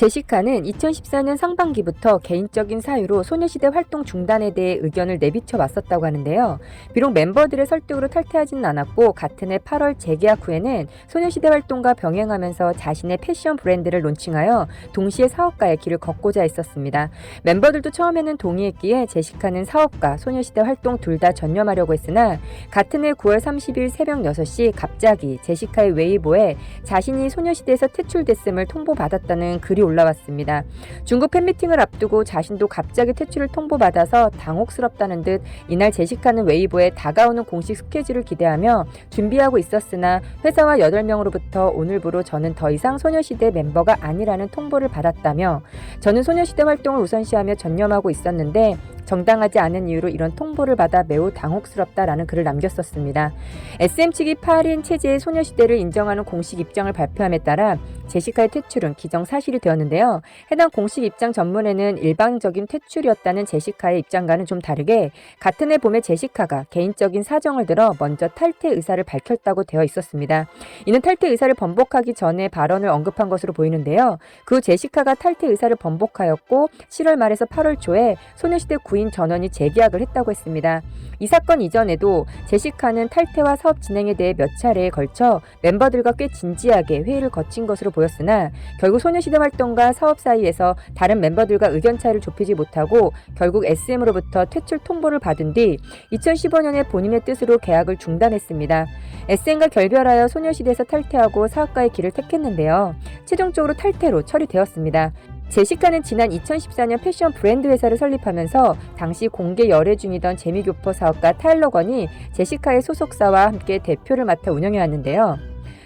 제시카는 2014년 상반기부터 개인적인 사유로 소녀시대 활동 중단에 대해 의견을 내비쳐 왔었다고 하는데요. 비록 멤버들의 설득으로 탈퇴하지는 않았고 같은 해 8월 재계약 후에는 소녀시대 활동과 병행하면서 자신의 패션 브랜드를 론칭하여 동시에 사업가의 길을 걷고자 했었습니다. 멤버들도 처음에는 동의했기에 제시카는 사업가, 소녀시대 활동 둘 다 전념하려고 했으나 같은 해 9월 30일 새벽 6시 갑자기 제시카의 웨이보에 자신이 소녀시대에서 퇴출됐음을 통보받았다는 글이 올라왔습니다. 중국 팬미팅을 앞두고 자신도 갑자기 퇴출을 통보받아서 당혹스럽다는 듯 이날 제시카는 웨이보에 다가오는 공식 스케줄을 기대하며 준비하고 있었으나 회사와 8명으로부터 오늘부로 저는 더 이상 소녀시대 멤버가 아니라는 통보를 받았다며 저는 소녀시대 활동을 우선시하며 전념하고 있었는데 정당하지 않은 이유로 이런 통보를 받아 매우 당혹스럽다라는 글을 남겼었습니다. SM 측이 8인 체제의 소녀시대를 인정하는 공식 입장을 발표함에 따라 제시카의 퇴출은 기정사실이 되었는데요. 해당 공식 입장 전문에는 일방적인 퇴출이었다는 제시카의 입장과는 좀 다르게 같은 해 봄에 제시카가 개인적인 사정을 들어 먼저 탈퇴 의사를 밝혔다고 되어 있었습니다. 이는 탈퇴 의사를 번복하기 전에 발언을 언급한 것으로 보이는데요. 그 후 제시카가 탈퇴 의사를 번복하였고 7월 말에서 8월 초에 소녀시대 구인 전원이 재계약을 했다고 했습니다. 이 사건 이전에도 제시카는 탈퇴와 사업 진행에 대해 몇 차례에 걸쳐 멤버들과 꽤 진지하게 회의를 거친 것으로 보였으나 결국 소녀시대 활동과 사업 사이에서 다른 멤버들과 의견 차이를 좁히지 못하고 결국 SM으로부터 퇴출 통보를 받은 뒤 2015년에 본인의 뜻으로 계약을 중단했습니다. SM과 결별하여 소녀시대에서 탈퇴하고 사업가의 길을 택했는데요. 최종적으로 탈퇴로 처리되었습니다. 제시카는 지난 2014년 패션 브랜드 회사를 설립하면서 당시 공개 열애 중이던 재미교포 사업가 타일러 건이 제시카의 소속사와 함께 대표를 맡아 운영해왔는데요.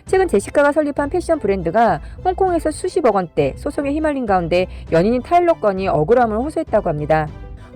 최근 제시카가 설립한 패션 브랜드가 홍콩에서 수십억 원대 소송에 휘말린 가운데 연인인 타일러 건이 억울함을 호소했다고 합니다.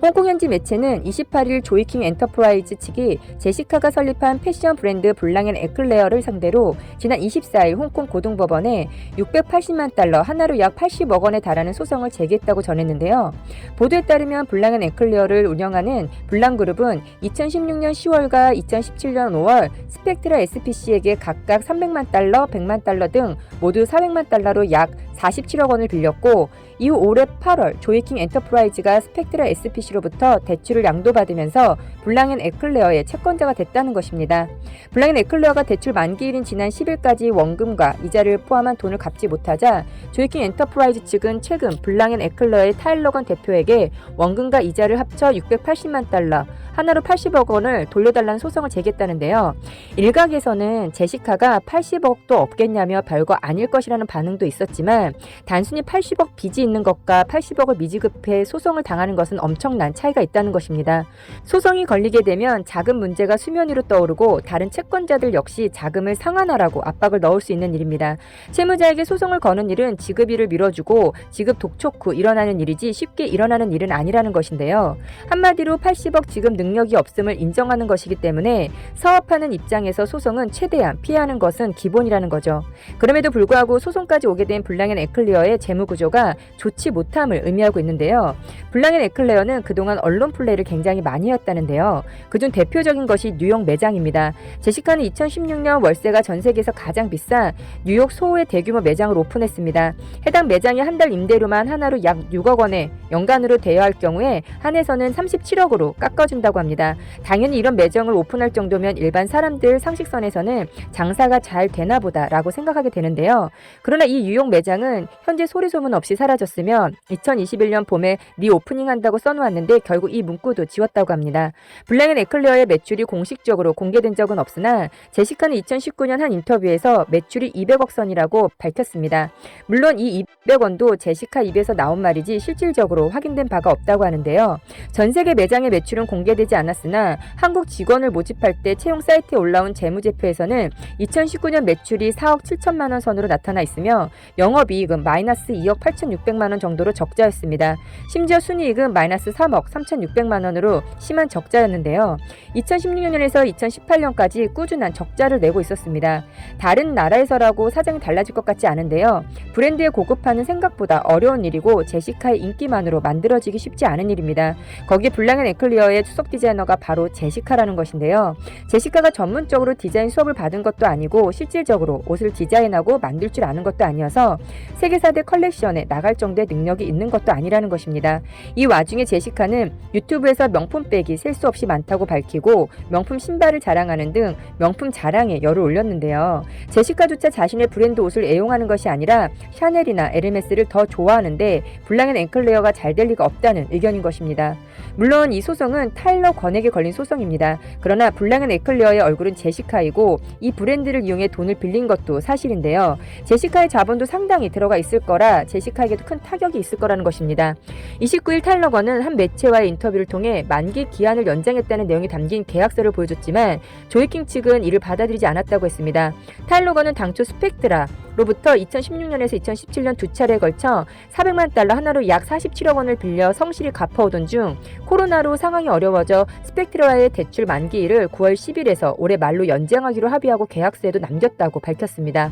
홍콩 현지 매체는 28일 조이킹 엔터프라이즈 측이 제시카가 설립한 패션 브랜드 블랑앤에클레어를 상대로 지난 24일 홍콩 고등법원에 680만 달러 하나로 약 80억 원에 달하는 소송을 제기했다고 전했는데요. 보도에 따르면 블랑앤에클레어를 운영하는 블랑그룹은 2016년 10월과 2017년 5월 스펙트라 SPC에게 각각 300만 달러, 100만 달러 등 모두 400만 달러로 약 47억 원을 빌렸고 이후 올해 8월 조이킹 엔터프라이즈가 스펙트라 SPC로부터 대출을 양도받으면서 블랑앤에클레어의 채권자가 됐다는 것입니다. 블랑앤에클레어가 대출 만기일인 지난 10일까지 원금과 이자를 포함한 돈을 갚지 못하자 조이킹 엔터프라이즈 측은 최근 블랑앤에클레어의 타일러건 대표에게 원금과 이자를 합쳐 680만 달러, 하나로 80억 원을 돌려달라는 소송을 제기했다는데요. 일각에서는 제시카가 80억도 없겠냐며 별거 아닐 것이라는 반응도 있었지만 단순히 80억 빚이 있는 것과 80억을 미지급해 소송을 당하는 것은 엄청난 차이가 있다는 것입니다. 소송이 걸리게 되면 자금 문제가 수면 위로 떠오르고 다른 채권자들 역시 자금을 상환하라고 압박을 넣을 수 있는 일입니다. 채무자에게 소송을 거는 일은 지급일을 미뤄주고 지급 독촉 후 일어나는 일이지 쉽게 일어나는 일은 아니라는 것인데요. 한마디로 80억 지급 능력이 없음을 인정하는 것이기 때문에 사업하는 입장에서 소송은 최대한 피하는 것은 기본이라는 거죠. 그럼에도 불구하고 소송까지 오게 된 블랑앤에클레어의 재무 구조가 좋지 못함을 의미하고 있는데요. 블랑앤에클레어는 그동안 언론 플레이를 굉장히 많이 했다는데요. 그중 대표적인 것이 뉴욕 매장입니다. 제시카는 2016년 월세가 전 세계에서 가장 비싼 뉴욕 소호의 대규모 매장을 오픈했습니다. 해당 매장이 한 달 임대료만 하나로 약 6억 원에 연간으로 대여할 경우에 한 해서는 37억으로 깎아준다고 합니다. 당연히 이런 매장을 오픈할 정도면 일반 사람들 상식선에서는 장사가 잘 되나 보다라고 생각하게 되는데요. 그러나 이 뉴욕 매장은 현재 소리소문 없이 사라졌으며 2021년 봄에 리오프닝한다고 써놓았는데 결국 이 문구도 지웠다고 합니다. 블랑앤에클레어의 매출이 공식적으로 공개된 적은 없으나 제시카는 2019년 한 인터뷰에서 매출이 200억 선이라고 밝혔습니다. 물론 이 200원도 제시카 입에서 나온 말이지 실질적으로 확인된 바가 없다고 하는데요. 전 세계 매장의 매출은 공개되지 않았으나 한국 직원을 모집할 때 채용 사이트에 올라온 재무제표에서는 2019년 매출이 4억 7천만 원 선으로 나타나 있으며 영업이익은 마이너스 2억 8,600만 원 정도로 적자였습니다. 심지어 순이익은 마이너스 3억 3,600만 원으로 심한 적자였는데요. 2016년에서 2018년까지 꾸준한 적자를 내고 있었습니다. 다른 나라에서라고 사정이 달라질 것 같지 않은데요. 브랜드의 고급화는 생각보다 어려운 일이고 제시카의 인기만으로 만들어지기 쉽지 않은 일입니다. 거기에 블랑앤에클레어의 수석 디자이너가 바로 제시카라는 것인데요. 제시카가 전문적으로 디자인 수업을 받은 것도 아니고 실질적으로 옷을 디자인하고 만들 줄 아는 것도 아니어서 세계 4대 컬렉션에 나갈 정도의 능력이 있는 것도 아니라는 것입니다. 이 와중에 제시카는 유튜브에서 명품백이 셀 수 없이 많다고 밝히고 명품 신발을 자랑하는 등 명품 자랑에 열을 올렸는데요. 제시카조차 자신의 브랜드 옷을 애용하는 것이 아니라 샤넬이나 에르메스를 더 좋아하는데 블랑 앤 앵클레어가 잘 될 리가 없다는 의견인 것입니다. 물론 이 소송은 타일러 권에게 걸린 소송입니다. 그러나 블랑 앤 앵클레어의 얼굴은 제시카이고 이 브랜드를 이용해 돈을 빌린 것도 사실인데요. 제시카의 자본도 상당히 들어가 있을 거라 제시카에게도 큰 타격이 있을 거라는 것입니다. 29일 타일러 권은 한 매체와의 인터뷰를 통해 만기 기한을 연장했다는 내용이 담긴 계약서를 보여줬지만 조이킹 측은 이를 받아들이지 않았다고 했습니다. 타일러 권은 당초 스펙트라로부터 2016년에서 2017년 두 차례에 걸쳐 400만 달러 하나로 약 47억 원을 빌려 성실히 갚아오던 중 코로나로 상황이 어려워져 스펙트라와의 대출 만기일을 9월 10일에서 올해 말로 연장하기로 합의하고 계약서에도 남겼다고 밝혔습니다.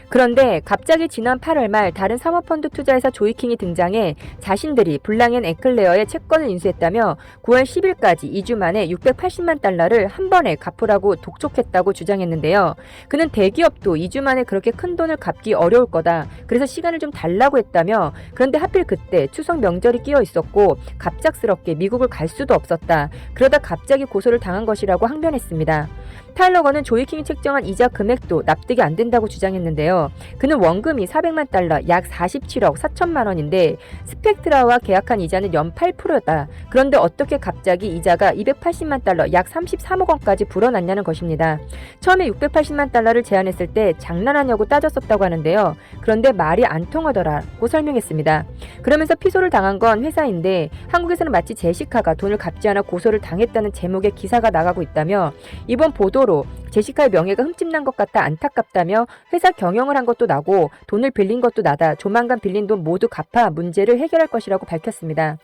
그런데 갑자기 지난 8월 말 다른 사모펀드 투자회사 조이킹이 등장해 자신들이 블랑 앤 앵클레어의 채권을 인수했다며 9월 10일까지 2주 만에 680만 달러를 한 번에 갚으라고 독촉했다고 주장했는데요. 그는 대기업도 2주 만에 그렇게 큰 돈을 갚기 어려울 거다. 그래서 시간을 좀 달라고 했다며 그런데 하필 그때 추석 명절이 끼어 있었고 갑작스럽게 미국을 갈 수도 없었다. 그러다 갑자기 고소를 당한 것이라고 항변했습니다. 타일러 건은 조이킹이 책정한 이자 금액도 납득이 안 된다고 주장했는데요. 그는 원금이 400만 달러 약 47억 4천만 원인데 스펙트라와 계약한 이자는 연 8%다. 그런데 어떻게 갑자기 이자가 280만 달러 약 33억 원까지 불어났냐는 것입니다. 처음에 680만 달러를 제안했을 때 장난하냐고 따졌었다고 하는데요. 그런데 말이 안 통하더라고 설명했습니다. 그러면서 피소를 당한 건 회사인데 한국에서는 마치 제시카가 돈을 갚지 않아 고소를 당했다는 제목의 기사가 나가고 있다며 이번 보도로 제시카의 명예가 흠집난 것 같아 안타깝다며 회사 경영을 한 것도 나고 돈을 빌린 것도 나다. 조만간 빌린 돈 모두 갚아 문제를 해결할 것이라고 밝혔습니다.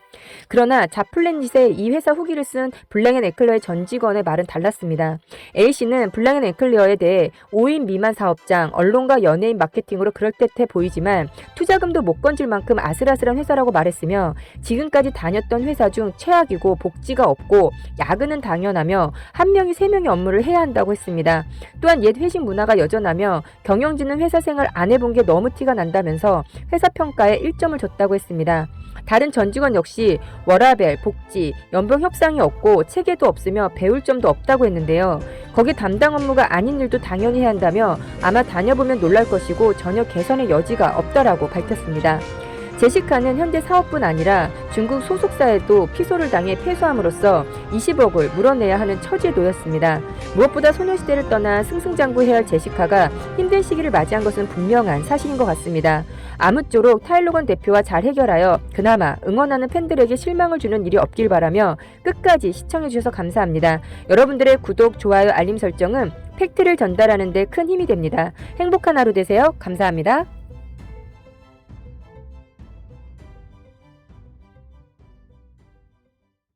그러나 자플랜닛의 이 회사 후기를 쓴 블랑 앤 앵클레어의 전 직원의 말은 달랐습니다. A씨는 블랑 앤 앵클레어에 대해 5인 미만 사업장, 언론과 연예인 마케팅으로 그럴듯해 보이지만 투자금도 못 건질 만큼 아슬아슬한 회사라고 말했으며 지금까지 다녔던 회사 중 최악이고 복지가 없고 야근은 당연하며 한 명이 3명의 업무를 해야 한다고 했습니다. 또한 옛 회식 문화가 여전하며 경영진은 회사 생활 안 해본 게 너무 티가 난다면서 회사 평가에 1점을 줬다고 했습니다. 다른 전 직원 역시 워라밸, 복지, 연봉 협상이 없고 체계도 없으며 배울 점도 없다고 했는데요. 거기 담당 업무가 아닌 일도 당연히 해야 한다며 아마 다녀보면 놀랄 것이고 전혀 개선의 여지가 없다라고 밝혔습니다. 제시카는 현재 사업뿐 아니라 중국 소속사에도 피소를 당해 패소함으로써 20억을 물어내야 하는 처지에 놓였습니다. 무엇보다 소녀시대를 떠나 승승장구해야 할 제시카가 힘든 시기를 맞이한 것은 분명한 사실인 것 같습니다. 아무쪼록 타일러 건 대표와 잘 해결하여 그나마 응원하는 팬들에게 실망을 주는 일이 없길 바라며 끝까지 시청해주셔서 감사합니다. 여러분들의 구독, 좋아요, 알림 설정은 팩트를 전달하는 데 큰 힘이 됩니다. 행복한 하루 되세요. 감사합니다.